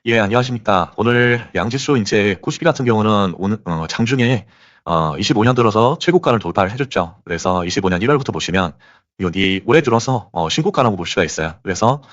예, 안녕하십니까. 오늘 양지수 이제 코스피 같은 경우는 오늘 장중에 25년 들어서 최고가를 돌파를 해줬죠. 그래서 25년 1월부터 보시면 여기 올해 들어서 신고가라고 볼 수가 있어요. 그래서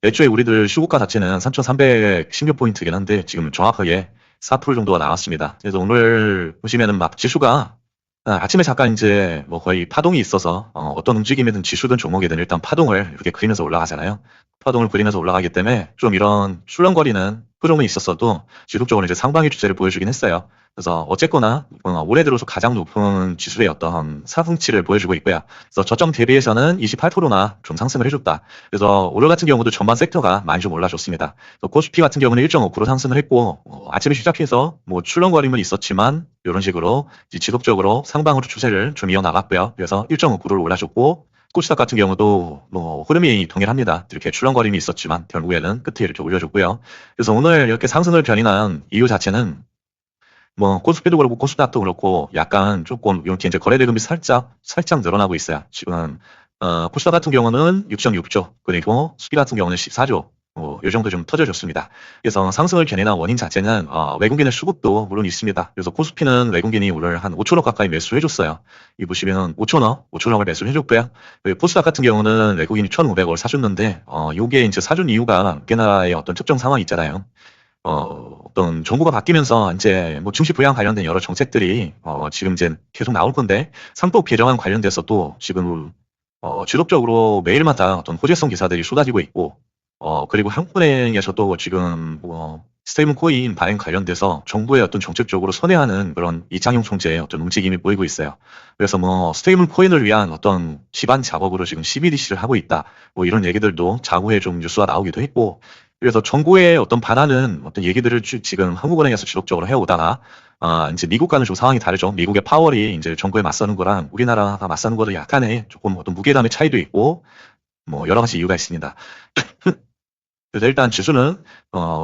애초에 우리들 시고가 자체는 3,316포인트긴 한데 지금 정확하게 4% 정도가 나왔습니다. 그래서 오늘 보시면은 막 지수가 아침에 잠깐 이제 뭐 거의 파동이 있어서 어떤 움직임이든 지수든 종목이든 일단 파동을 이렇게 그리면서 올라가잖아요. 파동을 그리면서 올라가기 때문에 좀 이런 출렁거리는 흐름이 있었어도 지속적으로 이제 상방의 추세를 보여주긴 했어요. 그래서 어쨌거나 올해 들어서 가장 높은 지수의 어떤 상승치를 보여주고 있고요. 그래서 저점 대비해서는 28%나 좀 상승을 해줬다. 그래서 오늘 같은 경우도 전반 섹터가 많이 좀 올라줬습니다. 코스피 같은 경우는 1.5% 상승을 했고 아침에 시작해서 뭐 출렁거림은 있었지만 이런 식으로 이제 지속적으로 상방으로 추세를 좀 이어나갔고요. 그래서 1.5%를 올라줬고 코스닥 같은 경우도 뭐 흐름이 동일합니다. 이렇게 출렁거림이 있었지만 결국에는 끝에 이렇게 올려줬고요. 그래서 오늘 이렇게 상승을 견인한 이유 자체는 뭐 코스피도 그렇고 코스닥도 그렇고 약간 조금 이렇게 이제 거래 대금이 살짝 늘어나고 있어요. 지금 코스닥 같은 경우는 6.6조 그리고 수비 같은 경우는 14조 이 정도 좀 터져줬습니다. 그래서 상승을 견인한 원인 자체는 외국인의 수급도 물론 있습니다. 그래서 코스피는 외국인이 오늘 한 5천억 가까이 매수를 해줬어요. 이 보시면 5천억을 매수를 해줬고요. 코스닥 같은 경우는 외국인이 1,500억을 사줬는데 요게 이제 사준 이유가 우리나라의 어떤 특정 상황이 있잖아요. 어떤 정부가 바뀌면서 이제 뭐 증시 부양 관련된 여러 정책들이 지금 이제 계속 나올 건데 상법 개정안 관련돼서도 지금 지속적으로 매일마다 어떤 호재성 기사들이 쏟아지고 있고 그리고 한국은행에서도 지금 뭐 스테이블 코인 발행 관련돼서 정부의 어떤 정책적으로 선회하는 그런 이창용 총재의 어떤 움직임이 보이고 있어요. 그래서 뭐 스테이블 코인을 위한 어떤 기반 작업으로 지금 CBDC를 하고 있다. 뭐 이런 얘기들도 자구에 좀 뉴스가 나오기도 했고 그래서 정부의 어떤 반하는 어떤 얘기들을 지금 한국은행에서 지속적으로 해오다가 이제 미국과는 좀 상황이 다르죠. 미국의 파월이 이제 정부에 맞서는 거랑 우리나라가 맞서는 거는 약간의 조금 어떤 무게감의 차이도 있고 뭐 여러 가지 이유가 있습니다. 그래서 일단 지수는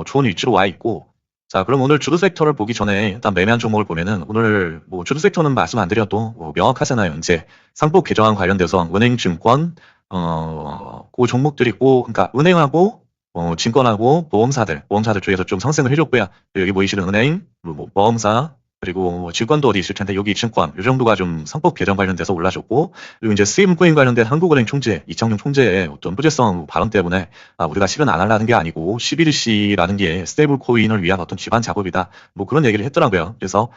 좋은 위치로 와 있고 자 그럼 오늘 주도 섹터를 보기 전에 일단 매매한 종목을 보면은 오늘 뭐 주도 섹터는 말씀 안 드려도 뭐 명확하잖아요. 이제 상법 개정안 관련돼서 은행, 증권 그 종목들이 있고 그러니까 은행하고 증권하고 보험사들 쪽에서 좀 상승을 해줬고요. 여기 보이시는 은행, 뭐 보험사 그리고 뭐 증권도 어디 있을 텐데 여기 증권 이 정도가 좀 상법 개정 관련돼서 올라줬고 그리고 이제 스테이블코인 관련된 한국은행 총재 이창용 총재의 어떤 부재성 발언 때문에 우리가 실은 안 하려는 게 아니고 11일시라는 게 스테이블코인을 위한 어떤 기반 작업이다. 뭐 그런 얘기를 했더라고요. 그래서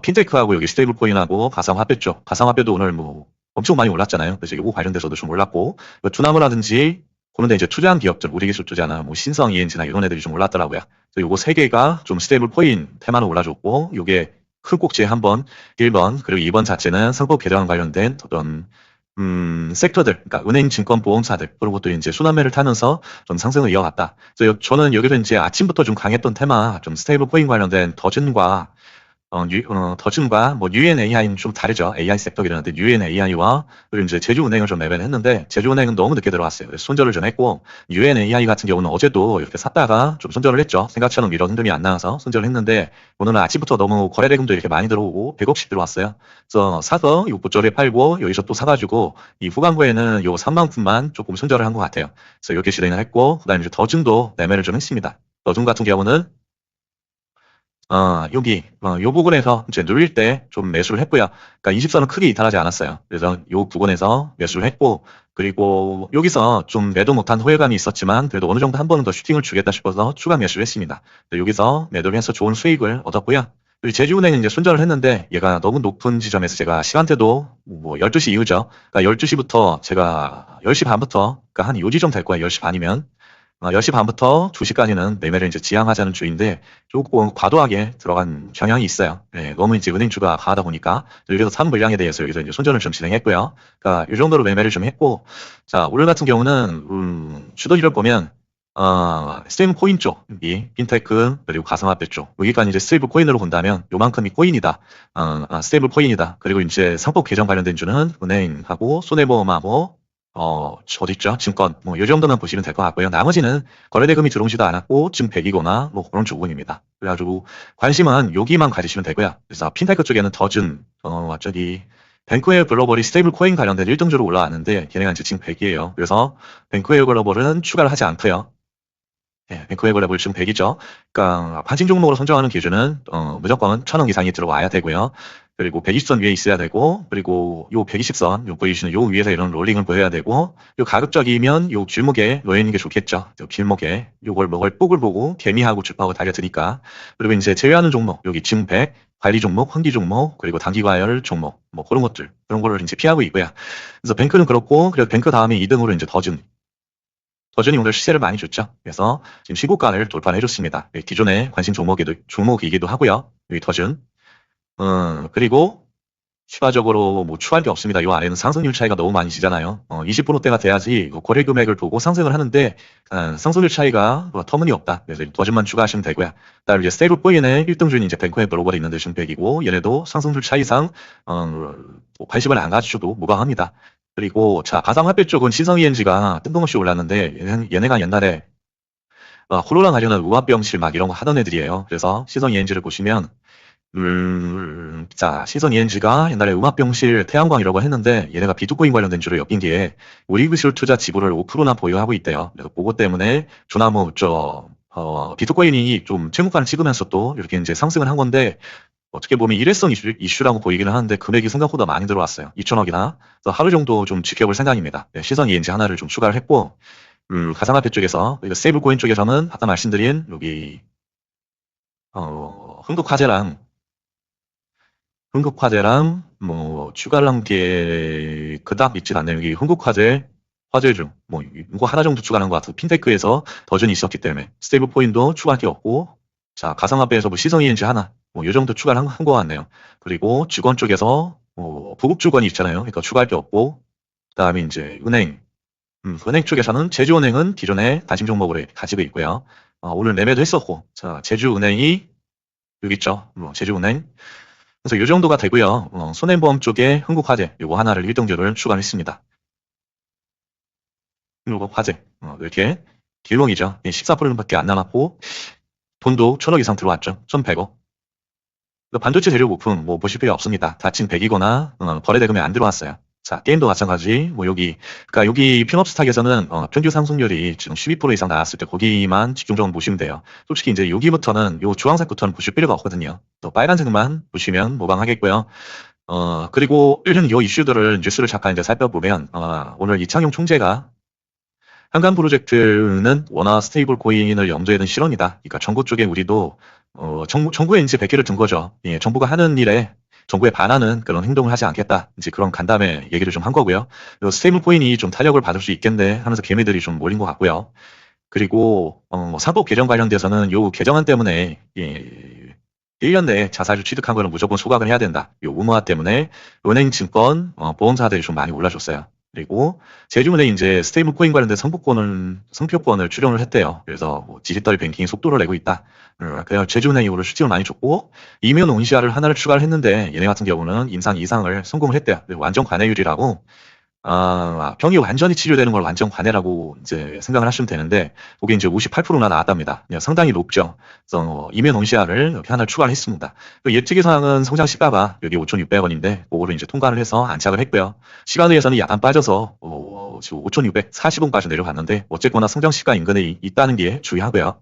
핀테크하고 여기 스테이블코인하고 가상화폐 쪽 가상화폐도 오늘 뭐 엄청 많이 올랐잖아요. 그래서 이거 관련돼서도 좀 올랐고 투나무라든지 그런데 이제 투자한 기업들 우리 기술 투자나 뭐 신성 ENG나 이런 애들이 좀 올랐더라고요. 그래서 요거 세 개가 좀 스테이블 코인 테마로 올라줬고 요게 큰 꼭지에 한 번, 1번, 그리고 2번 자체는 상법 개정 관련된 어떤 섹터들, 그러니까 은행, 증권, 보험사들 그런 것들이 이제 순환매를 타면서 좀 상승을 이어갔다. 그래서 저는 여기서 이제 아침부터 좀 강했던 테마, 좀 스테이블 코인 관련된 더즌과 더즘과 뭐 UNAI는 좀 다르죠. AI 섹터긴 한데 UNAI와 그리고 이제 제주은행을 좀 매매를 했는데 제주은행은 너무 늦게 들어갔어요. 그래서 손절을 좀 했고 UNAI 같은 경우는 어제도 이렇게 샀다가 좀 손절을 했죠. 생각처럼 이런 흔들림이 안 나와서 손절을 했는데 오늘은 아침부터 너무 거래 대금도 이렇게 많이 들어오고 100억씩 들어왔어요. 그래서 사서 요 고점에 팔고 여기서 또 사가지고 이 후반부에는 요 3만푼만 조금 손절을 한 것 같아요. 그래서 이렇게 진행을 했고 그다음에 이제 더즘도 매매를 좀 했습니다. 더즘 같은 경우는 여기, 요 부분에서 이제 누릴 때 좀 매수를 했고요. 그러니까 20선은 크게 이탈하지 않았어요. 그래서 요 부분에서 매수를 했고, 그리고 여기서 좀 매도 못한 호혜감이 있었지만, 그래도 어느 정도 한 번은 더 슈팅을 주겠다 싶어서 추가 매수를 했습니다. 여기서 매도를 해서 좋은 수익을 얻었고요. 그리고 제주은행은 이제 손절을 했는데, 얘가 너무 높은 지점에서 제가 시간대도 뭐 12시 이후죠. 그러니까 12시부터 제가 10시 반부터, 그러니까 한 요 지점 될 거예요. 10시 반이면. 10시 반부터 2시까지는 매매를 이제 지향하자는 주의인데 조금 과도하게 들어간 경향이 있어요. 예, 너무 이제 은행주가 강하다 보니까 그래서 산 물량에 대해서 여기서 이제 손절을 좀 진행했고요. 그러니까 이 정도로 매매를 좀 했고 자 오늘 같은 경우는 주도주를 보면 스테이블 코인 쪽, 이 핀테크 그리고 가상화폐 쪽 여기까지 이제 스테이블 코인으로 본다면 요만큼이 코인이다. 스테이블 코인이다. 그리고 이제 상법 개정 관련된 주는 은행하고 손해보험하고 어디 있죠? 증권, 뭐, 요 정도만 보시면 될 것 같고요. 나머지는 거래대금이 들어오지도 않았고, 지금 100이거나, 뭐, 그런 조건입니다. 그래가지고, 관심은 여기만 가지시면 되고요. 그래서, 핀테크 쪽에는 더즌, 저기, 뱅크웨어 글로벌이 스테이블 코인 관련된 1등주로 올라왔는데, 걔네가 이제 지금 100이에요. 그래서, 뱅크웨어 글로벌은 추가를 하지 않고요. 예, 뱅크웨어 레벨 지금 100이죠. 그러니까 환ting 종목으로 선정하는 기준은 무조건 1000원 이상이 들어와야 되고요. 그리고 120선 위에 있어야 되고, 그리고 요 120선, 요 보이시는 요 위에서 이런 롤링을 보여야 되고, 요 가급적이면 요 길목에 놓여 있는 게 좋겠죠. 요 길목에 요걸 뭐걸 뽁을 보고 개미하고 주파하고 달려드니까. 그리고 이제 제외하는 종목, 여기 지금 100, 관리 종목, 환기 종목, 그리고 단기 과열 종목, 뭐 그런 것들, 그런 거를 이제 피하고 있고요. 그래서 뱅크는 그렇고, 그래서 뱅크 다음에 2등으로 이제 더준이 오늘 시세를 많이 줬죠. 그래서 지금 시고가를 돌파를 해줬습니다. 기존의 관심 종목이기도 하고요. 여기 더준. 그리고 추가적으로 뭐 추가할 게 없습니다. 이 아래는 상승률 차이가 너무 많이 지잖아요. 20%대가 돼야지 거래 금액을 보고 상승을 하는데 상승률 차이가 뭐 터무니없다. 그래서 더준만 추가하시면 되고요. 그다음에 이제 스테이블 코인의 1등주인 이제 뱅크의 글로벌이 있는데 지금 100이고 얘네도 상승률 차이상 뭐 관심을 안 가지셔도 무방합니다. 그리고 자 가상화폐 쪽은 시성 ENG가 뜬금없이 올랐는데 얘네가 옛날에 코로나 관련한 우합병실 막 이런 거 하던 애들이에요. 그래서 시성 ENG를 보시면 자, 시선 ENG가 옛날에 음압병실 태양광이라고 했는데 얘네가 비트코인 관련된 주로 엮인 뒤에 우리 기술 투자 지분을 5%나 보유하고 있대요. 그래서 그거 때문에 조나무 비트코인이 좀 최고가를 찍으면서 또 이렇게 이제 상승을 한 건데 어떻게 보면 일회성 이슈라고 보이기는 하는데 금액이 생각보다 많이 들어왔어요. 2천억이나. 그래서 하루 정도 좀 지켜볼 생각입니다. 네, 시선 ENG 하나를 좀 추가를 했고 가상화폐 쪽에서 그리고 세이블코인 쪽에서는 아까 말씀드린 여기 흥국화재랑 뭐 추가를 게 그닥 있진 않네요. 여기 흥국화재, 화재중 뭐 이거 하나 정도 추가한 것 같아요. 핀테크에서 더전이 있었기 때문에 스테이블 코인도 추가할 게 없고 자 가상화폐에서 뭐 시성 ENG 하나 뭐 요 정도 추가를 한 것 같네요. 그리고 주건 쪽에서 뭐 부국 주건이 있잖아요. 그러니까 추가할 게 없고 그다음에 이제 은행 쪽에서는 제주은행은 기존의 단심 종목으로 가지고 있고요. 오늘 매매도 했었고 자 제주은행이 여기 있죠. 뭐 제주은행 그래서 이 정도가 되고요. 손해보험 쪽에 흥국화재 요거 하나를 1등주를 추가했습니다. 흥국화재 이렇게 길목이죠. 14%밖에 안 남았고 돈도 1000억 이상 들어왔죠. 1100억. 반도체 재료 부품 뭐 보실 필요 없습니다. 다친 100이거나 거래 대금이 안 들어왔어요. 자 게임도 마찬가지 뭐 그러니까 여기 핀업스탁에서는 평균 상승률이 지금 12% 이상 나왔을 때 거기만 집중적으로 보시면 돼요. 솔직히 이제 여기부터는 요 주황색부터는 보실 필요가 없거든요. 또 빨간색만 보시면 무방하겠고요. 그리고 요 이슈들을 뉴스를 잠깐 이제 살펴보면 오늘 이창용 총재가 한간 프로젝트는 워낙 스테이블 코인을 염두에 둔 실언이다. 그러니까 정부 쪽에 우리도 정부에 이제 100개를 든 거죠. 예, 정부가 하는 일에 정부에 반하는 그런 행동을 하지 않겠다. 이제 그런 간담회 얘기를 좀 한 거고요. 스테이블 코인이 좀 타격을 받을 수 있겠네 하면서 개미들이 좀 몰린 것 같고요. 그리고 사법 개정 관련돼서는 요 개정안 때문에 1년 내에 자사주 취득한 거는 무조건 소각을 해야 된다. 요 의무화 때문에 은행, 증권, 보험사들이 좀 많이 올라줬어요. 그리고 제주은행이 이제 스테이블 코인 관련된 상표권을 출연을 했대요. 그래서 뭐 디지털 뱅킹 속도를 내고 있다. 그래서 제주은행이 오늘 수익을 많이 줬고 이면 온시아를 하나를 추가를 했는데 얘네 같은 경우는 임상 이상을 성공을 했대요. 완전 관해율이라고 병이 완전히 치료되는 걸 완전 관해라고 이제 생각을 하시면 되는데, 그게 이제 58%나 나왔답니다. 상당히 높죠. 그래서 이면 온시아를 이렇게 하나 추가를 했습니다. 예측 예상은 성장 시가가 여기 5,600원인데, 그거를 이제 통과를 해서 안착을 했고요. 시간에서는 약간 빠져서, 지금 5,640원까지 내려갔는데, 어쨌거나 성장 시가 인근에 있다는 게 주의하고요.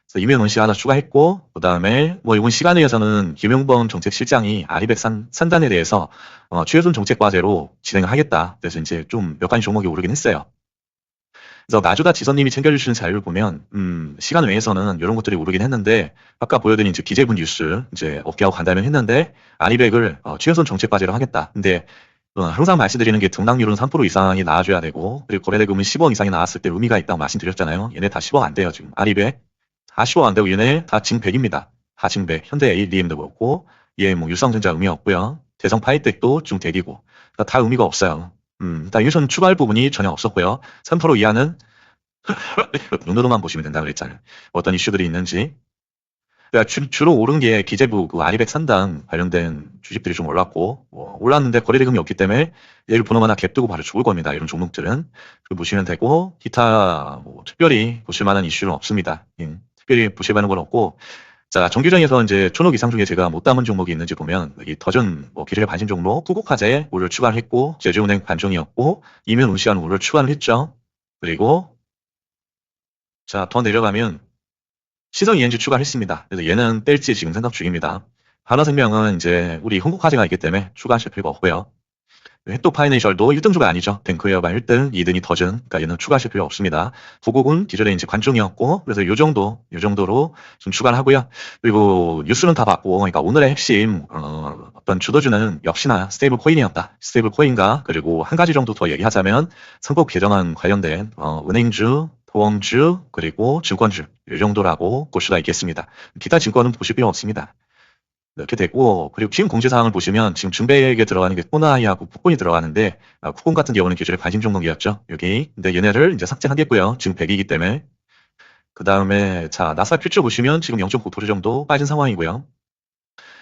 그래서 이면 온시 하나 추가했고, 그 다음에 뭐 이번 시간회에서는 김용범 정책실장이 아리백 산단에 대해서 최우선 정책 과제로 진행을 하겠다. 그래서 이제 좀 몇 가지 종목이 오르긴 했어요. 그래서 나주다 지선님이 챙겨주시는 자료를 보면 시간 외에서는 이런 것들이 오르긴 했는데 아까 보여드린 이제 기재부 뉴스 이제 어깨하고 간다면 했는데 아리백을 최우선 정책 과제로 하겠다. 근데 항상 말씀드리는 게 등락률은 3% 이상이 나와줘야 되고 그리고 거래대금은 10억 이상이 나왔을 때 의미가 있다고 말씀드렸잖아요. 얘네 다 10억 안 돼요 지금 아리백. 다 10억 안 되고 얘네 다 징100입니다. 다 징100. 현대 ADM도 그렇고 얘 뭐 유성전자 의미 없고요. 대성 파이텍도 중100이고 다 의미가 없어요. 일단 유선 추가할 부분이 전혀 없었고요. 3% 이하는 눈으로만 보시면 된다 그랬잖아요. 어떤 이슈들이 있는지. 그러니까 주로 오른 게 기재부 그 아리백 산당 관련된 주식들이 좀 올랐고 올랐는데 거래대금이 없기 때문에 얘를 보너마나 갭 두고 바로 죽을 겁니다. 이런 종목들은 보시면 되고 기타 뭐 특별히 보실 만한 이슈는 없습니다. 특별히 보실 만한 건 없고 자 정규장에서 이제 천억 이상 중에 제가 못 담은 종목이 있는지 보면 여기 더전 뭐 기술의 반신 종목 후국화재 오를 추가를 했고 제주은행 반종이었고 이면 운시한 오를 추가를 했죠. 그리고 자 더 내려가면 시성 ENG 추가했습니다. 그래서 얘는 뗄지 지금 생각 중입니다. 하나생명은 이제 우리 흥국화재가 있기 때문에 추가하실 필요가 없고요. 햇도 파이낸셜도 1등주가 아니죠. 탱크웨어만 1등, 2등이 더즌. 그러니까 얘는 추가하실 필요 없습니다. 부곡은 기존에 이제 관중이었고, 그래서 요 정도로 좀 추가를 하고요. 그리고 뉴스는 다 봤고, 그러니까 오늘의 핵심, 어떤 주도주는 역시나 스테이블 코인이었다. 스테이블 코인과, 그리고 한 가지 정도 더 얘기하자면, 선법 개정안 관련된, 은행주, 보험주, 그리고 증권주, 요 정도라고 볼 수가 있겠습니다. 기타 증권은 보실 필요 없습니다. 이렇게 됐고, 그리고 지금 공지사항을 보시면 지금 중배액에 들어가는 게 코나이하고 푸콘이 들어가는데, 푸콘 같은 경우는 기존에 관심 종목이었죠. 여기. 근데 얘네를 이제 삭제하겠고요. 지금 100이기 때문에. 그 다음에, 자, 나스닥 퓨처 보시면 지금 0.9% 정도 빠진 상황이고요.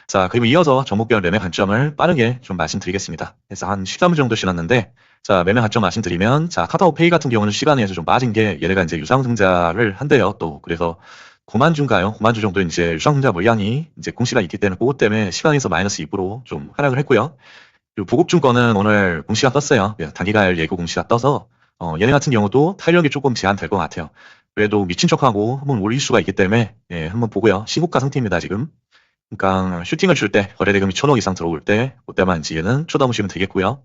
자, 그리고 이어서 종목별 매매 관점을 빠르게 좀 말씀드리겠습니다. 그래서 한 13분 정도 지났는데, 자, 매매 관점 말씀드리면, 자, 카카오페이 같은 경우는 시간에 의해서 좀 빠진 게 얘네가 이제 유상증자를 한대요. 또, 그래서 9만 주인가요? 9만 주 정도 이제 유상증자 물량이 이제 공시가 있기 때문에 그것 때문에 시간에서 마이너스 2% 좀 하락을 했고요. 그리고 보급증권은 오늘 공시가 떴어요. 단기가열 예고 공시가 떠서, 얘네 같은 경우도 탄력이 조금 제한될 것 같아요. 그래도 미친 척하고 한번 올릴 수가 있기 때문에, 예, 한번 보고요. 시국가 상태입니다, 지금. 그러니까 슈팅을 줄 때 거래대금이 1,000억 이상 들어올 때 그때만 이제 얘는 쳐다보시면 되겠고요.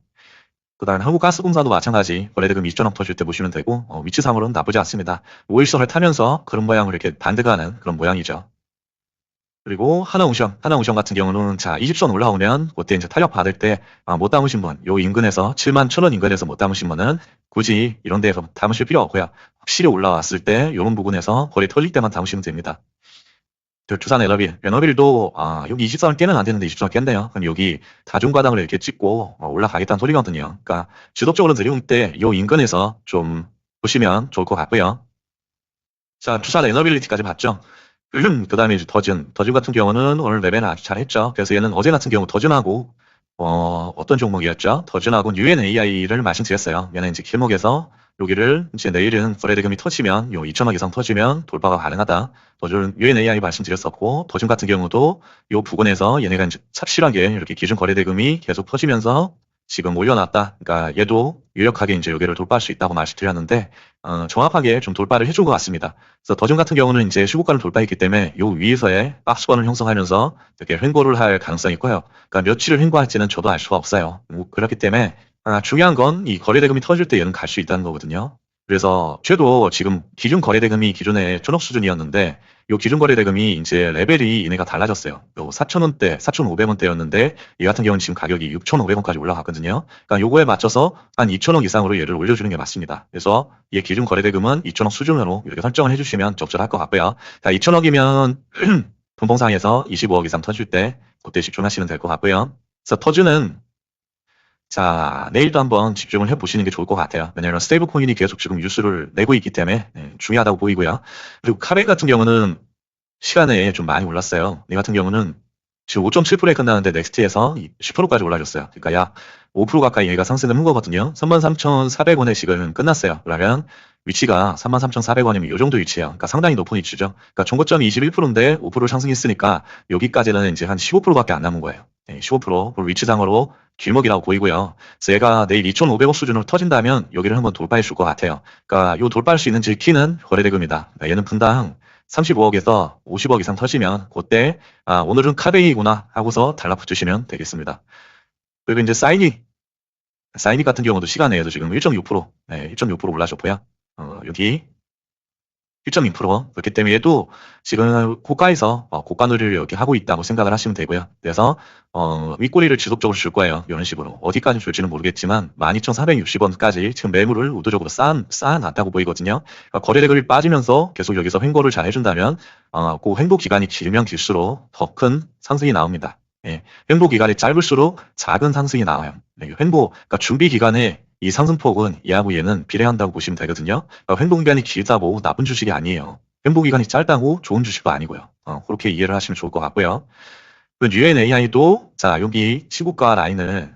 그다음에 한국가스공사도 마찬가지 거래대금이 2,000억 터질 때 보시면 되고 위치상으로는 나쁘지 않습니다. 5일선을 타면서 그런 모양으로 이렇게 반대가 하는 그런 모양이죠. 그리고 하나웅션 같은 경우는 자 20선 올라오면 그때 이제 탄력 받을 때 못 담으신 분, 요 인근에서 7만 1,000원 인근에서 못 담으신 분은 굳이 이런 데에서 담으실 필요 없고요. 확실히 올라왔을 때 이런 부분에서 거래 터질 때만 담으시면 됩니다. 두산 에너빌도 여기 20선을 깨면 안 되는데 20선을 깼네요. 그럼 여기 다중과당을 이렇게 찍고 올라가겠다는 소리거든요. 그러니까 지속적으로 들이올 때 이 인근에서 좀 보시면 좋을 것 같고요. 자, 투산 에너빌리티까지 봤죠. 그 다음에 이제 더즌 같은 경우는 오늘 매매는 아주 잘했죠. 그래서 얘는 어제 같은 경우 더즌하고 어떤 종목이었죠? 더즌하고 UNAI를 말씀드렸어요. 얘는 이제 길목에서 여기를 이제 내일은 거래대금이 터지면 요 2,000억 이상 터지면 돌파가 가능하다. 더준 UNAI 말씀드렸었고 더준 같은 경우도 요 부근에서 얘네가 이제 착실하게 이렇게 기준 거래대금이 계속 터지면서 지금 올려놨다. 그러니까 얘도 유력하게 이제 여기를 돌파할 수 있다고 말씀드렸는데 정확하게 좀 돌파를 해준 것 같습니다. 그래서 더준 같은 경우는 이제 시고가를 돌파했기 때문에 요 위에서의 박스권을 형성하면서 이렇게 횡보를 할 가능성이 있고요. 그러니까 며칠을 횡보할지는 저도 알 수가 없어요. 그렇기 때문에 중요한 건 이 거래대금이 터질 때 얘는 갈 수 있다는 거거든요. 그래서 쟤도 지금 기준 거래대금이 기존에 1,000억 수준이었는데 요 기준 거래대금이 이제 레벨이 얘네가 달라졌어요. 요 4,000원대, 4,500원대였는데 얘 같은 경우는 지금 가격이 6,500원까지 올라갔거든요. 그러니까 요거에 맞춰서 한 2,000억 이상으로 얘를 올려주는 게 맞습니다. 그래서 얘 기준 거래대금은 2,000억 수준으로 이렇게 설정을 해주시면 적절할 것 같고요. 자, 2,000억이면 분봉상에서 25억 이상 터질 때 그때 집중하시면 될 것 같고요. 그래서 터주는 자, 내일도 한번 집중을 해보시는 게 좋을 것 같아요. 왜냐하면 스테이블 코인이 계속 지금 뉴스를 내고 있기 때문에 중요하다고 보이고요. 그리고 카베 같은 경우는 시간에 좀 많이 올랐어요. 얘 같은 경우는 지금 5.7%에 끝나는데 넥스트에서 10%까지 올라줬어요. 그러니까 약 5% 가까이 얘가 상승을 한 거거든요. 33,400원에 지금 끝났어요. 그러면 위치가 33,400원이면 이 정도 위치예요. 그러니까 상당히 높은 위치죠. 그러니까 종고점이 21%인데 5% 상승했으니까 여기까지는 이제 한 15%밖에 안 남은 거예요. 15% 위치상으로 길목이라고 보이고요. 그래서 얘가 내일 2,500원 수준으로 터진다면 여기를 한번 돌파해 줄 것 같아요. 그러니까 요 돌파할 수 있는 질키는 거래대금이다. 그러니까 얘는 분당 35억에서 50억 이상 터지면 그때 오늘은 카베이구나 하고서 달라붙으시면 되겠습니다. 그리고 이제 사이닉 같은 경우도 시간에도 지금 1.6% 1.6% 올라줬고요. 여기 1.2% 그렇기 때문에 얘도 지금 고가에서 고가놀이를 이렇게 하고 있다고 생각을 하시면 되고요. 그래서 윗꼬리를 지속적으로 줄 거예요. 이런 식으로 어디까지 줄지는 모르겠지만 12,460원까지 지금 매물을 의도적으로 쌓아놨다고 보이거든요. 그러니까 거래대금이 빠지면서 계속 여기서 횡보를 잘 해준다면 그 횡보 기간이 길면 길수록 더 큰 상승이 나옵니다. 예, 횡보 기간이 짧을수록 작은 상승이 나와요. 그러니까 준비 기간에 이 상승폭은 얘하고 얘는 비례한다고 보시면 되거든요. 그러니까 횡보기간이 길다고 나쁜 주식이 아니에요. 횡보기간이 짧다고 좋은 주식도 아니고요. 그렇게 이해를 하시면 좋을 것 같고요. UNAI도 자 여기 시고가 라인을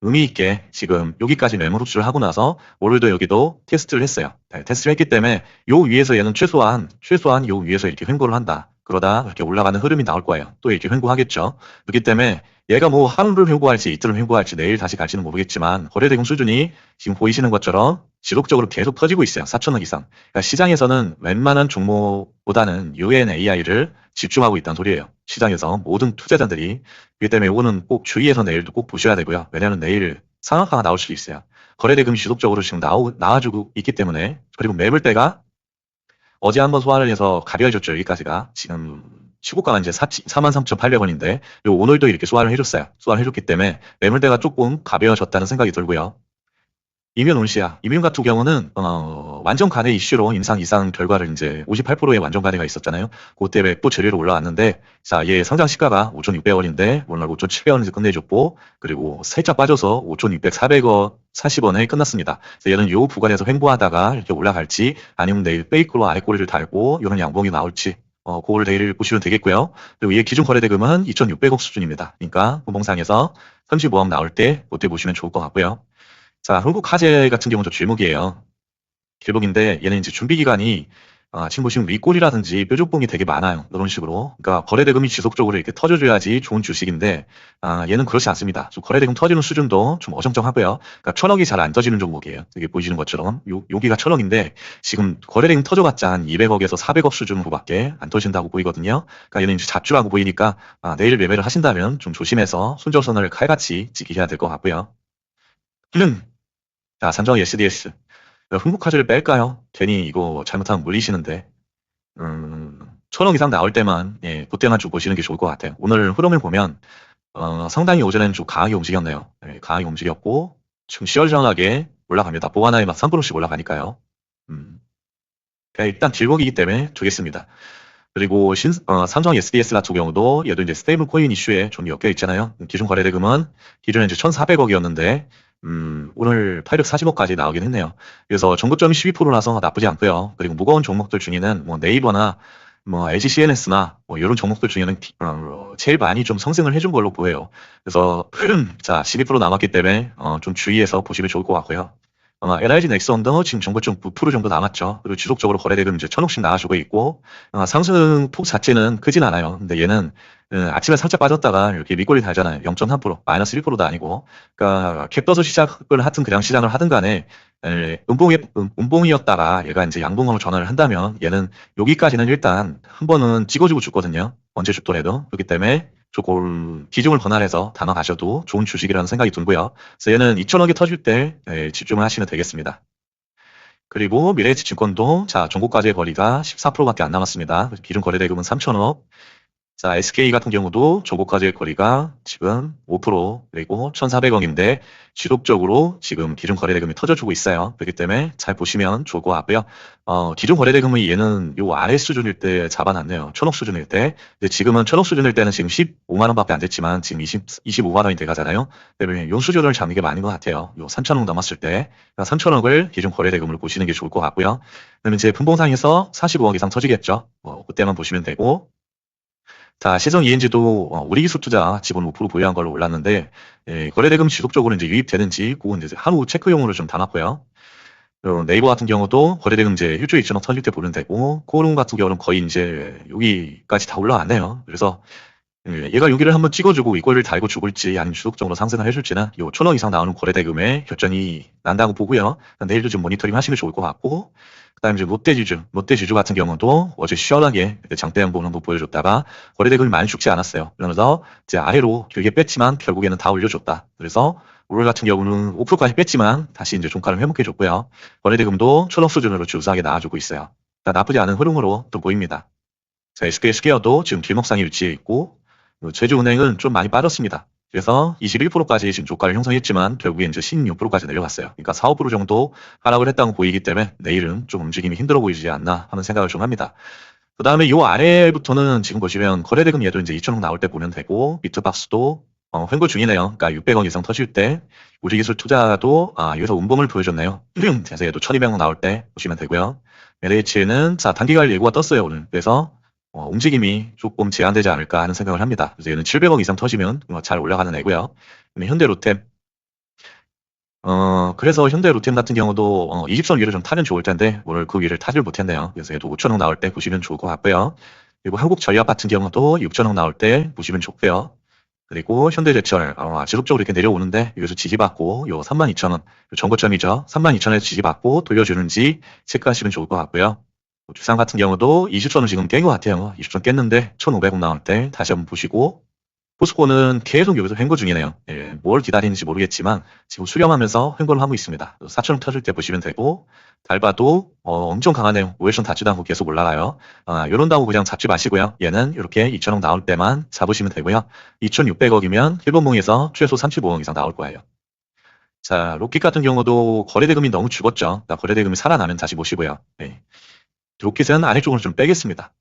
의미 있게 지금 여기까지 매물 흡수를 하고 나서 오늘도 여기도 테스트를 했어요. 테스트를 했기 때문에 요 위에서 얘는 최소한 요 위에서 이렇게 횡보를 한다. 그러다 이렇게 올라가는 흐름이 나올 거예요. 또 이렇게 횡보하겠죠. 그렇기 때문에 얘가 뭐 하루를 횡보할지 이틀을 횡보할지 내일 다시 갈지는 모르겠지만 거래대금 수준이 지금 보이시는 것처럼 지속적으로 계속 터지고 있어요. 4천억 이상. 그러니까 시장에서는 웬만한 종목보다는 UNAI를 집중하고 있다는 소리예요. 시장에서 모든 투자자들이. 그렇기 때문에 이거는 꼭 주의해서 내일도 꼭 보셔야 되고요. 왜냐하면 내일 상한가가 나올 수도 있어요. 거래대금이 지속적으로 지금 나와주고 있기 때문에. 그리고 매물대가 어제 한번 소화를 해서 가벼워졌죠. 여기까지가. 지금 시고가가 이제 43,800원인데 오늘도 이렇게 소화를 해줬어요. 소화를 해줬기 때문에 매물대가 조금 가벼워졌다는 생각이 들고요. 이면 온시아. 이면 같은 경우는 완전 간의 이슈로 인상 이상 결과를 이제 58%의 완전 간회가 있었잖아요. 그때 또 재료로 올라왔는데 자, 얘 상장 시가가 5,600원인데 오늘 5,700원에서 끝내줬고 그리고 살짝 빠져서 5,600, 400원, 40원에 끝났습니다. 그래서 얘는 요 구간에서 횡보하다가 이렇게 올라갈지 아니면 내일 페이크로 아래 꼬리를 달고 이런 양봉이 나올지 그걸 내일 보시면 되겠고요. 그리고 얘 기준 거래대금은 2,600억 수준입니다. 그러니까 분봉상에서 선지모험 나올 때 그때 보시면 좋을 것 같고요. 자, 한국화재 같은 경우도 길목이에요. 길목인데 얘는 이제 준비 기간이 지금 보시면 윗골이라든지 뾰족봉이 되게 많아요. 이런 식으로. 그러니까 거래대금이 지속적으로 이렇게 터져줘야지 좋은 주식인데 얘는 그렇지 않습니다. 좀 거래대금 터지는 수준도 좀 어정쩡하고요. 그러니까 천억이 잘 안 터지는 종목이에요. 여기 보이시는 것처럼 여기가 천억인데 지금 거래대금 터져봤자 한 200억에서 400억 수준으로밖에 안 터진다고 보이거든요. 그러니까 얘는 이제 잡주라고 보이니까 내일 매매를 하신다면 좀 조심해서 손절선을 칼같이 지키셔야 될 것 같고요. 자, 삼성 SDS. 흥국화재를 뺄까요? 괜히 이거 잘못하면 물리시는데, 1,000억 이상 나올 때만, 예, 그때만 좀 보시는 게 좋을 것 같아요. 오늘 흐름을 보면, 상당히 오전에는 좀 강하게 움직였네요. 예, 강하게 움직였고, 지금 시원시원하게 올라갑니다. 보완하에 막 3%씩 올라가니까요. 그러니까 일단 딜곡이기 때문에 두겠습니다. 그리고 삼성 SDS 같은 경우도 얘도 이제 스테이블 코인 이슈에 좀 엮여 있잖아요. 기준 거래대금은 기존에 이제 1,400억이었는데 오늘 840억까지 나오긴 했네요. 그래서 정고점이 12%라서 나쁘지 않고요. 그리고 무거운 종목들 중에는 뭐 네이버나 뭐 LG CNS나 뭐 이런 종목들 중에는 제일 많이 좀 상승을 해준 걸로 보여요. 그래서 자 12% 남았기 때문에 좀 주의해서 보시면 좋을 것 같고요. LIG 넥슨도 지금 정고점 9% 정도 남았죠. 그리고 지속적으로 거래대금 이제 1,000억씩 나와주고 있고 상승폭 자체는 크진 않아요. 근데 얘는 아침에 살짝 빠졌다가 이렇게 윗골이 달잖아요. 0.3%, 마이너스 1%도 아니고. 그러니까 캡 떠서 시작을 하든 그냥 시장을 하든 간에 음봉이었다가 얘가 이제 양봉으로 전환을 한다면 얘는 여기까지는 일단 한 번은 찍어주고 죽거든요. 언제 죽더라도. 그렇기 때문에 조금 비중을 분할해서 담아가셔도 좋은 주식이라는 생각이 들고요. 그래서 얘는 2,000억이 터질 때 집중을 하시면 되겠습니다. 그리고 미래에셋증권도 자 종고까지의 거리가 14%밖에 안 남았습니다. 기준 거래대금은 3,000억. 자, SK 같은 경우도 저고까지의 거리가 지금 5% 그리고 1,400억인데 지속적으로 지금 기준 거래대금이 터져주고 있어요. 그렇기 때문에 잘 보시면 좋을 것 같고요. 기준 거래대금이 얘는 요 아래 수준일 때 잡아놨네요. 1,000억 수준일 때. 근데 지금은 1,000억 수준일 때는 지금 15만 원밖에 안 됐지만 지금 25만 원이 돼가잖아요. 때문에 요 수준을 잡는 게 많은 것 같아요. 요 3,000억 남았을 때. 3,000억을 기준 거래대금을 보시는 게 좋을 것 같고요. 그러면 이제 분봉상에서 45억 이상 터지겠죠. 그때만 보시면 되고. 자, 시성 ENG도 우리 기술 투자 지분 5% 보유한 걸로 올랐는데 거래대금 지속적으로 이제 유입되는지 그건 이제 한우 체크용으로 좀 담았고요. 네이버 같은 경우도 거래대금 이제 일주일 2천억 터질 때 보면 되고 코오롱 같은 경우는 거의 이제 여기까지 다 올라왔네요. 그래서 얘가 여기를 한번 찍어주고 이거를 달고 죽을지 아니면 지속적으로 상승을 해줄지는 요 1,000억 이상 나오는 거래대금에 결정이 난다고 보고요. 내일도 좀 모니터링 하시면 좋을 것 같고 그다음에 이제 롯데지주 같은 경우도 어제 시원하게 장대 양봉 한번 보여줬다가 거래대금이 많이 죽지 않았어요. 그러면서 이제 아래로 길게 뺐지만 결국에는 다 올려줬다. 그래서 오늘 같은 경우는 5%까지 뺐지만 다시 이제 종가를 회복해줬고요. 거래대금도 1,000억 수준으로 주사하게 나와주고 있어요. 나쁘지 않은 흐름으로 또 보입니다. 자, SK스퀘어도 지금 길목상에 위치해 있고 제주은행은 좀 많이 빠졌습니다. 그래서 21%까지 지금 조가를 형성했지만 결국에 이제 16%까지 내려갔어요. 그러니까 4, 5% 정도 하락을 했다고 보이기 때문에 내일은 좀 움직임이 힘들어 보이지 않나 하는 생각을 좀 합니다. 그 다음에 요 아래부터는 지금 보시면 거래대금 얘도 이제 2,000억 나올 때 보면 되고 비트박스도 횡보 중이네요. 그러니까 600억 이상 터질 때 우리기술 투자도 여기서 운봉을 보여줬네요. 그래서 얘도 1,200억 나올 때 보시면 되고요. LH는 자 단기간 예고가 떴어요 오늘. 그래서 움직임이 조금 제한되지 않을까 하는 생각을 합니다. 그래서 얘는 700억 이상 터지면 잘 올라가는 애고요. 현대로템. 그래서 현대로템 같은 경우도 20선 위를 좀 타면 좋을 텐데 오늘 그 위를 타질 못했네요. 그래서 얘도 5,000억 나올 때 보시면 좋을 것 같고요. 그리고 한국전력 같은 경우도 6천억 나올 때 보시면 좋고요. 그리고 현대제철 지속적으로 이렇게 내려오는데 여기서 지지받고 요 32,000원 전고점이죠. 32,000원에서 지지받고 돌려주는지 체크하시면 좋을 것 같고요. 주상 같은 경우도 20선을 지금 깬 것 같아요. 20선 깼는데 1,500원 나올 때 다시 한번 보시고 포스코는 계속 여기서 횡보 중이네요. 예, 뭘 기다리는지 모르겠지만 지금 수렴하면서 횡보를 하고 있습니다. 4,000원 터질 때 보시면 되고 달바도 엄청 강하네요. 5일선 닿지도 않고 계속 올라가요. 요런다고 그냥 잡지 마시고요. 얘는 이렇게 2,000원 나올 때만 잡으시면 되고요. 2,600억이면 일본몽에서 최소 35억 이상 나올 거예요. 자, 로켓 같은 경우도 거래대금이 너무 죽었죠. 그러니까 거래대금이 살아나면 다시 보시고요. 예. 로켓은 아래쪽으로 좀 빼겠습니다.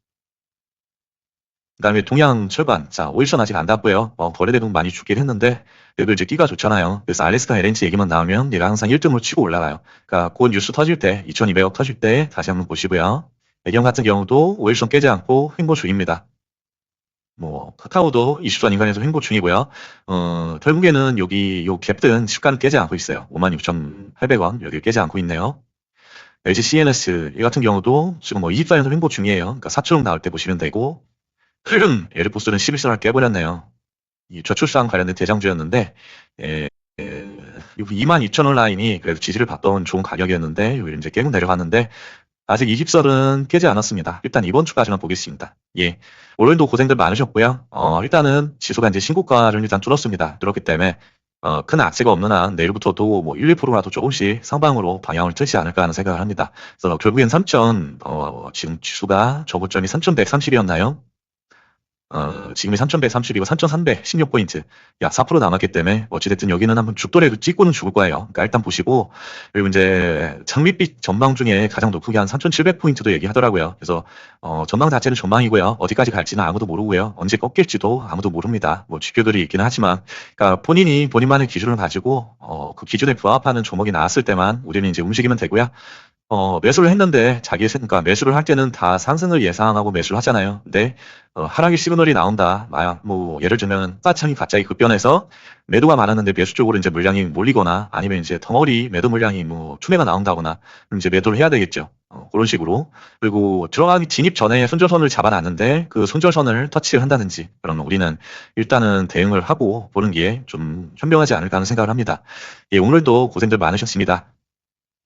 그다음에 동양 철반. 자, 오일선 아직 안 닿고요. 거래대금 많이 죽긴 했는데 그래도 이제 끼가 좋잖아요. 그래서 알래스카 LNG 얘기만 나오면 얘가 항상 1등으로 치고 올라가요. 그러니까 곧 뉴스 터질 때 2,200억 터질 때 다시 한번 보시고요. 배경 같은 경우도 오일선 깨지 않고 횡보 중입니다. 뭐 카카오도 20선 인간에서 횡보 중이고요. 결국에는 여기 요 갭든 시가는 깨지 않고 있어요. 56,800원 여기 깨지 않고 있네요. LG CNS 이 같은 경우도 지금 뭐 24년도 횡보 중이에요. 그러니까 4천억 나올 때 보시면 되고 에르포스는 11선을 깨버렸네요. 이 저출산 관련된 대장주였는데 예, 22,000원 라인이 그래도 지지를 받던 좋은 가격이었는데 여기 이제 깨고 내려갔는데 아직 20선은 깨지 않았습니다. 일단 이번 주까지만 보겠습니다. 예. 오늘도 고생들 많으셨고요. 일단은 지수가 이제 신고가를 일단 뚫었습니다. 뚫었기 때문에 큰 악재가 없는 한 내일부터도 뭐 1, 2%라도 조금씩 상방으로 방향을 틀지 않을까 하는 생각을 합니다. 그래서 결국엔 3천 지금 지수가 저고점이 3,130이었나요? 지금이 3,130이고 3,316포인트. 약 4% 남았기 때문에 어찌됐든 여기는 한번 죽더라도 찍고는 죽을 거예요. 그러니까 일단 보시고 그리고 이제 장밋빛 전망 중에 가장 높게 한 3,700포인트도 얘기하더라고요. 그래서 전망 자체는 전망이고요. 어디까지 갈지는 아무도 모르고요. 언제 꺾일지도 아무도 모릅니다. 뭐 지표들이 있기는 하지만 그러니까 본인이 본인만의 기준을 가지고 그 기준에 부합하는 종목이 나왔을 때만 우리는 이제 움직이면 되고요. 매수를 했는데 그러니까 매수를 할 때는 다 상승을 예상하고 매수를 하잖아요. 근데 하락의 시그널이 나온다. 뭐 예를 들면 사창이 갑자기 급변해서 매도가 많았는데 매수 쪽으로 이제 물량이 몰리거나 아니면 이제 덩어리 매도 물량이 뭐 추매가 나온다거나 그럼 이제 매도를 해야 되겠죠. 그런 식으로. 그리고 들어가기 진입 전에 손절선을 잡아놨는데 그 손절선을 터치를 한다든지 그러면 우리는 일단은 대응을 하고 보는 게 좀 현명하지 않을까 하는 생각을 합니다. 예, 오늘도 고생들 많으셨습니다.